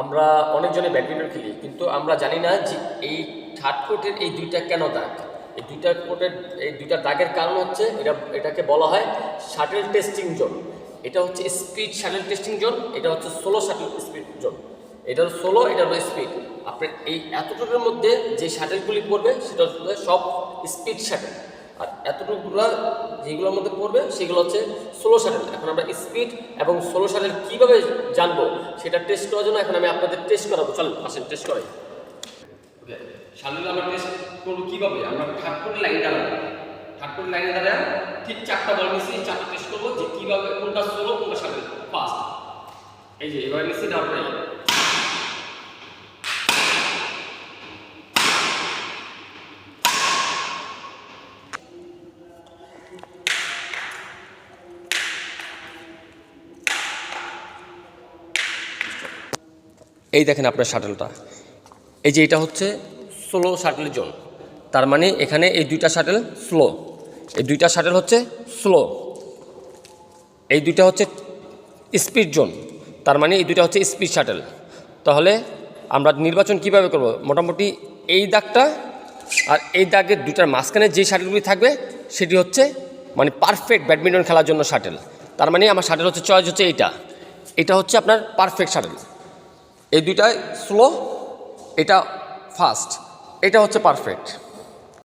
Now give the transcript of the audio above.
আমরা অনেকজনে ব্যাডমিন্টন খেলি, কিন্তু আমরা জানি না যে এই থার্ড কোর্টের এই দুইটা কেন দাগ। এই দুইটা কোর্টের এই দুইটা দাগের কারণ হচ্ছে এটাকে বলা হয় শাটল টেস্টিং জোন। এটা হচ্ছে স্পিড শাটল টেস্টিং জোন, এটা হচ্ছে সোলো শাটল স্পিড জোন। এটা হলো সোলো, এটা হলো স্পিড। আপনার এই এতটুকুর মধ্যে যে শাটেলগুলি পড়বে সেটা হচ্ছে সব স্পিড শাটেল, আর এতটুকুগুলো যেগুলোর মধ্যে পড়বে সেগুলো হচ্ছে সোলো শাটেল। এখন আমরা স্পিড এবং সোলো শাটেল কীভাবে জানবো সেটা টেস্ট করার জন্য এখন আমি আপনাদের টেস্ট করাবো। চলুন আসেন টেস্ট করাই। ওকে, শাটেল আমরা টেস্ট করবো কীভাবে? আমরা থার্ড কোর্টের লাইনে দাঁড়াবো। থার্ড কোর্টের লাইনে দাঁড়ায় ঠিক 4টা বল নিচ্ছি, 4টা টেস্ট করবো যে কীভাবে কোনটা সোলো কোনটা শাটেল ফাস্ট। এই যে এবার নিচ্ছি ডাউন লাইন। এই দেখেন আপনার শাটলটা, এই যে এটা হচ্ছে স্লো শাটল জোন। তার মানে এখানে এই দুইটা শাটল স্লো, এই দুইটা শাটল হচ্ছে স্লো। এই দুইটা হচ্ছে স্পিড জোন, তার মানে এই দুইটা হচ্ছে স্পিড শাটল। তাহলে আমরা নির্বাচন কিভাবে করব? মোটামুটি এই দাগটা আর এই দাগের দুইটার মাঝখানে যে শাটলগুলি থাকবে সেটি হচ্ছে মানে পারফেক্ট ব্যাডমিন্টন খেলার জন্য শাটল। তার মানে আমার শাটল হচ্ছে চয়েস হচ্ছে এটা হচ্ছে আপনার পারফেক্ট শাটল। এই দুইটা স্লো, এটা ফাস্ট, এটা হচ্ছে পারফেক্ট।